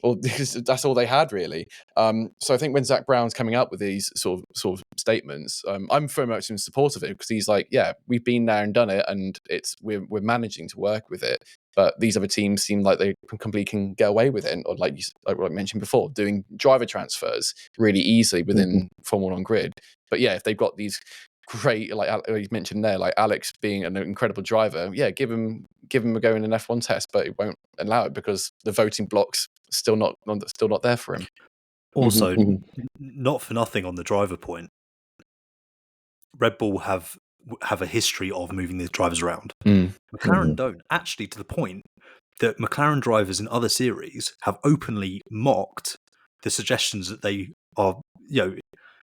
or that's all they had really. So I think when Zach Brown's coming up with these sort of statements, I'm very much in support of it, because he's like, yeah, we've been there and done it, and we're managing to work with it. But these other teams seem like they completely can get away with it, or like I mentioned before, doing driver transfers really easily within Formula One grid. But yeah, if they've got these great, like you mentioned there, like Alex being an incredible driver, yeah, give him a go in an F1 test, but it won't allow it because the voting block's still not there for him. Also, not for nothing on the driver point, Red Bull have a history of moving the drivers around. McLaren don't, actually, to the point that McLaren drivers in other series have openly mocked the suggestions that they are,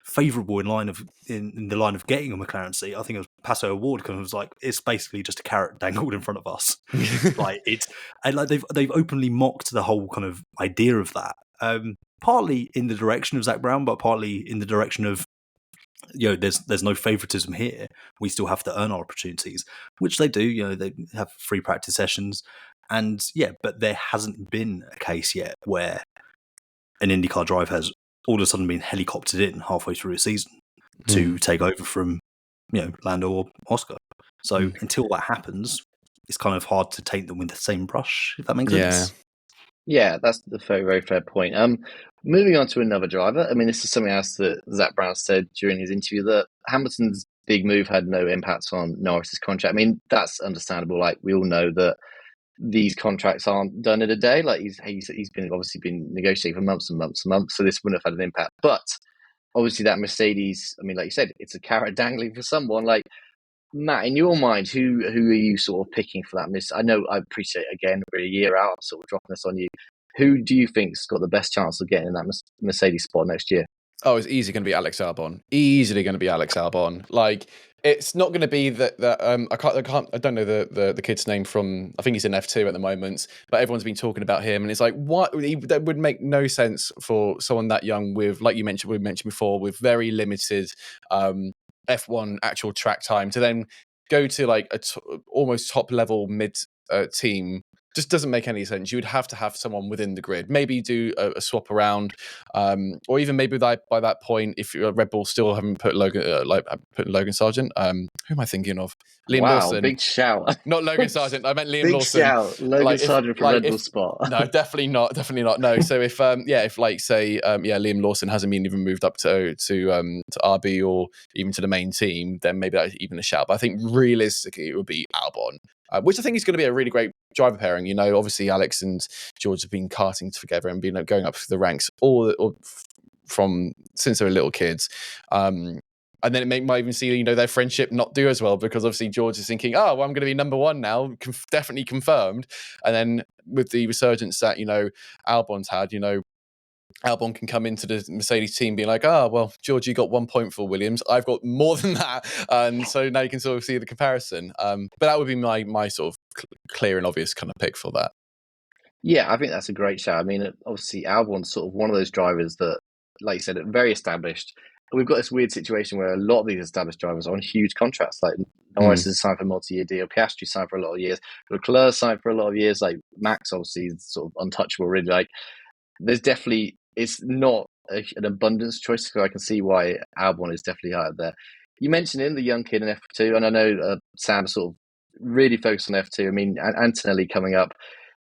favourable in the line of getting a McLaren seat. I think it was Pato O'Ward kind of was like, it's basically just a carrot dangled in front of us. Like it's, and like they've openly mocked the whole kind of idea of that. Partly in the direction of Zach Brown, but partly in the direction of, there's no favoritism here. We still have to earn our opportunities, which they do. They have free practice sessions, and but there hasn't been a case yet where an IndyCar drive has all of a sudden been helicoptered in halfway through a season to take over from, Lando or Oscar. So until that happens, it's kind of hard to taint them with the same brush, if that makes sense. Yeah, that's the very, very fair point. Moving on to another driver. I mean, this is something else that Zach Brown said during his interview, that Hamilton's big move had no impact on Norris's contract. I mean, that's understandable. Like, we all know that these contracts aren't done in a day. Like he's been obviously been negotiating for months and months and months, so this wouldn't have had an impact. But obviously that Mercedes, I mean, like you said, it's a carrot dangling for someone. Like, Matt, in your mind, who are you sort of picking for that miss? I know, I appreciate, again, we're a year out, I'm sort of dropping this on you. Who do you think's got the best chance of getting that Mercedes spot next year? Oh, it's easily going to be Alex Albon. Easily going to be Alex Albon. Like, it's not going to be that. I don't know the kid's name from. I think he's in F2 at the moment, but everyone's been talking about him, and it's like, what? That would make no sense for someone that young with, like we mentioned before, with very limited F1 actual track time to then go to like almost top level mid team. Just doesn't make any sense. You would have to have someone within the grid. Maybe do a swap around, or even maybe by that point, if Red Bull still haven't put Logan Sargent. Who am I thinking of? Liam Lawson. Big shout! Not Logan Sargent. I meant Liam big Lawson. Shout, Logan Sargent for Red Bull spot. No, definitely not. No. So if Liam Lawson hasn't been even moved up to RB or even to the main team, then maybe that's even a shout. But I think realistically, it would be Albon. Which I think is going to be a really great driver pairing. You know, obviously Alex and George have been karting together and been going up the ranks all from since they were little kids. And then it might even see, their friendship not do as well, because obviously George is thinking, oh, well, I'm going to be number one now, definitely confirmed. And then with the resurgence that, Albon's had, Albon can come into the Mercedes team being like, well, George, you got 1 point for Williams. I've got more than that. And so now you can sort of see the comparison. But that would be my sort of clear and obvious kind of pick for that. Yeah, I think that's a great shout. I mean, obviously, Albon's sort of one of those drivers that, like you said, are very established. We've got this weird situation where a lot of these established drivers are on huge contracts. Like Norris is signed for a multi-year deal, Piastri signed for a lot of years, Leclerc signed for a lot of years. Like Max, obviously, is sort of untouchable. Really, like there's definitely, it's not an abundance choice, because I can see why Albon is definitely higher there. You mentioned him, the young kid in F2, and I know Sam sort of really focused on F2. I mean, Antonelli coming up,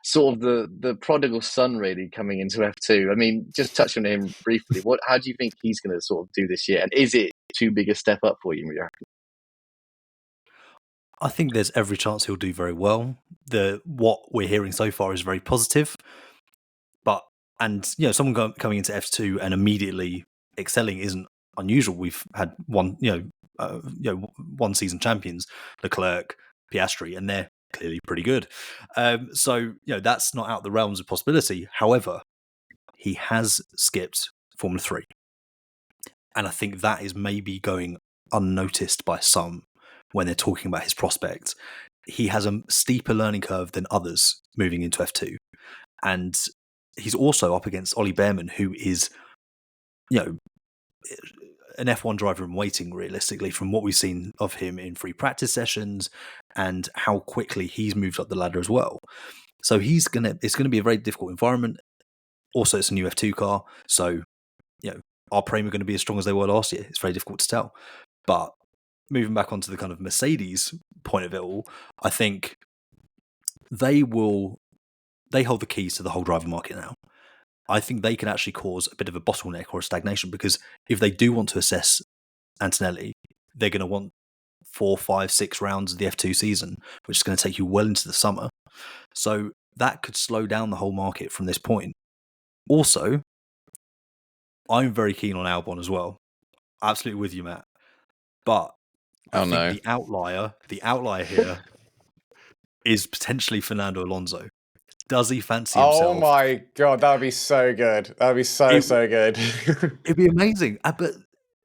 sort of the prodigal son really coming into F2. I mean, just touching on him briefly, how do you think he's going to sort of do this year? And is it too big a step up for you, reckon? I think there's every chance he'll do very well. What we're hearing so far is very positive. Someone coming into F2 and immediately excelling isn't unusual. We've had one season champions, Leclerc, Piastri, and they're clearly pretty good. That's not out the realms of possibility. However, he has skipped Formula 3. And I think that is maybe going unnoticed by some when they're talking about his prospects. He has a steeper learning curve than others moving into F2. And he's also up against Ollie Behrman, who is, an F1 driver in waiting, realistically, from what we've seen of him in free practice sessions and how quickly he's moved up the ladder as well. So it's going to be a very difficult environment. Also, it's a new F2 car. So, are Prema going to be as strong as they were last year? It's very difficult to tell. But moving back onto the kind of Mercedes point of it all, I think they hold the keys to the whole driver market now. I think they can actually cause a bit of a bottleneck or a stagnation, because if they do want to assess Antonelli, they're going to want 4, 5, 6 rounds of the F2 season, which is going to take you well into the summer. So that could slow down the whole market from this point. Also, I'm very keen on Albon as well. Absolutely with you, Matt. But I think the outlier here is potentially Fernando Alonso. Does he fancy himself? Oh my God, that would be so good. That would be so good. It'd be amazing. But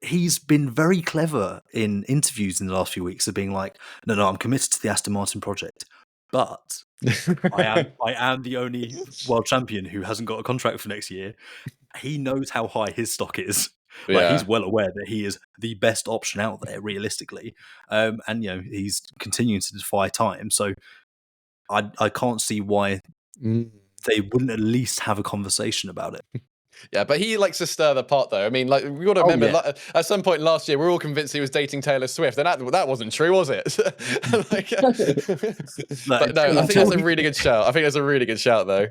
he's been very clever in interviews in the last few weeks of being like, no, I'm committed to the Aston Martin project. But I am the only world champion who hasn't got a contract for next year. He knows how high his stock is. He's well aware that he is the best option out there, realistically. And he's continuing to defy time. So I can't see why they wouldn't at least have a conversation about it. Yeah, but he likes to stir the pot, though. I mean, like, we got to remember, at some point last year, we were all convinced he was dating Taylor Swift, and that wasn't true, was it? But no, I think that's a really good shout. Though.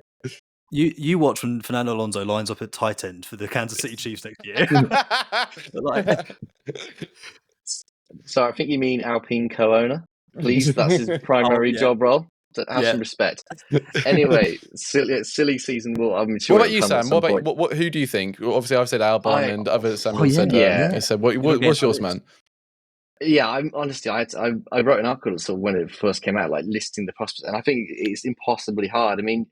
You watch when Fernando Alonso lines up at tight end for the Kansas City Chiefs next year. So I think you mean Alpine co-owner. Please, that's his primary job role. Have some respect. Anyway, silly season. I'm sure. What about you, Sam? Who do you think? Who do you think? Obviously, I've said Albon and other Samuel said. Yeah. I said, what's yours, man? Yeah, I'm honestly, I wrote an article sort of when it first came out, like listing the prospects, and I think it's impossibly hard. I mean,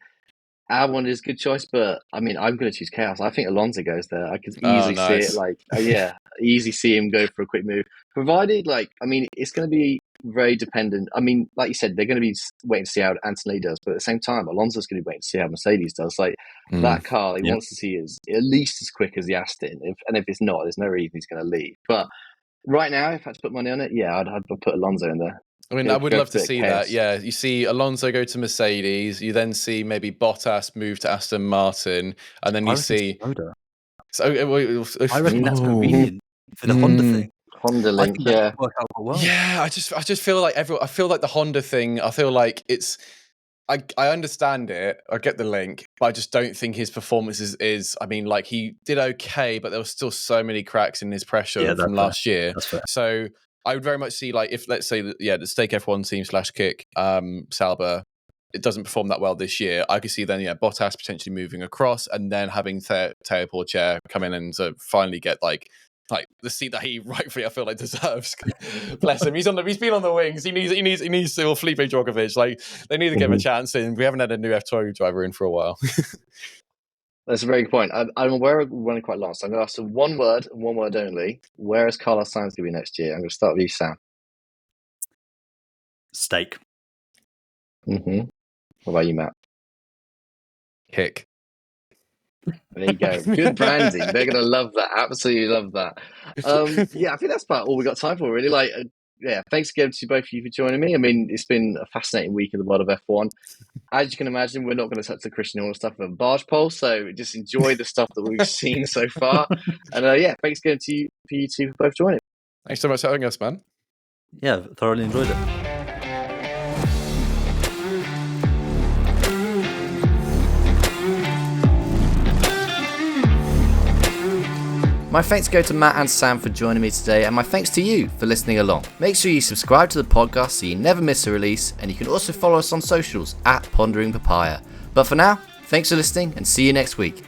Albon is a good choice, but I mean, I'm going to choose Chaos. I think Alonso goes there. I could Oh, easily see it. nice. Like, yeah, easy see him go for a quick move. Provided, like, I mean, it's going to be very dependent. I mean, like you said, they're going to be waiting to see how Anthony does, but at the same time, Alonso's going to be waiting to see how Mercedes does. Like, that car, he wants to see is at least as quick as the Aston. And if it's not, there's no reason he's going to leave. But right now, if I had to put money on it, yeah, I'd put Alonso in there. I mean, Go, I would go love for to a bit of see that. chaos. Yeah, you see Alonso go to Mercedes, you then see maybe Bottas move to Aston Martin, and then I you reckon see. Skoda. So, I reckon that's convenient for the Honda thing. Honda I link, think that yeah. could work out quite well. Yeah, I just feel like I feel like the Honda thing. I feel like it's. I understand it. I get the link, but I just don't think his performance is. I mean, like he did okay, but there was still so many cracks in his pressure from last year. That's fair. So I would very much see, like, if let's say that the Stake F1 team / Kick Sauber, it doesn't perform that well this year. I could see then Bottas potentially moving across and then having Théo Pourchaire come in and finally get like the seat that he rightfully I feel like deserves. Bless him. He's been on the wings. He needs to, or Felipe Drogovic. Like, they need to give him a chance in. We haven't had a new F2 driver in for a while. That's a very good point. I'm aware we're running quite long, so I'm going to ask them one word and one word only. Where is Carlos Sainz going to be next year? I'm going to start with you, Sam. Steak. What about you, Matt? Kick. There you go. Good branding. They're going to love that. Absolutely love that. Yeah, I think that's about all we got time for, really. Like, yeah, thanks again to both of you for joining me. I mean, it's been a fascinating week in the world of F1. As you can imagine, we're not going to touch the Christian Horner stuff of a barge pole, so just enjoy the stuff that we've seen so far. And yeah, thanks again to you two for both joining. Thanks so much for having us, man. Yeah, thoroughly enjoyed it. My thanks go to Matt and Sam for joining me today, and my thanks to you for listening along. Make sure you subscribe to the podcast so you never miss a release, and you can also follow us on socials at Pondering Papaya. But for now, thanks for listening and see you next week.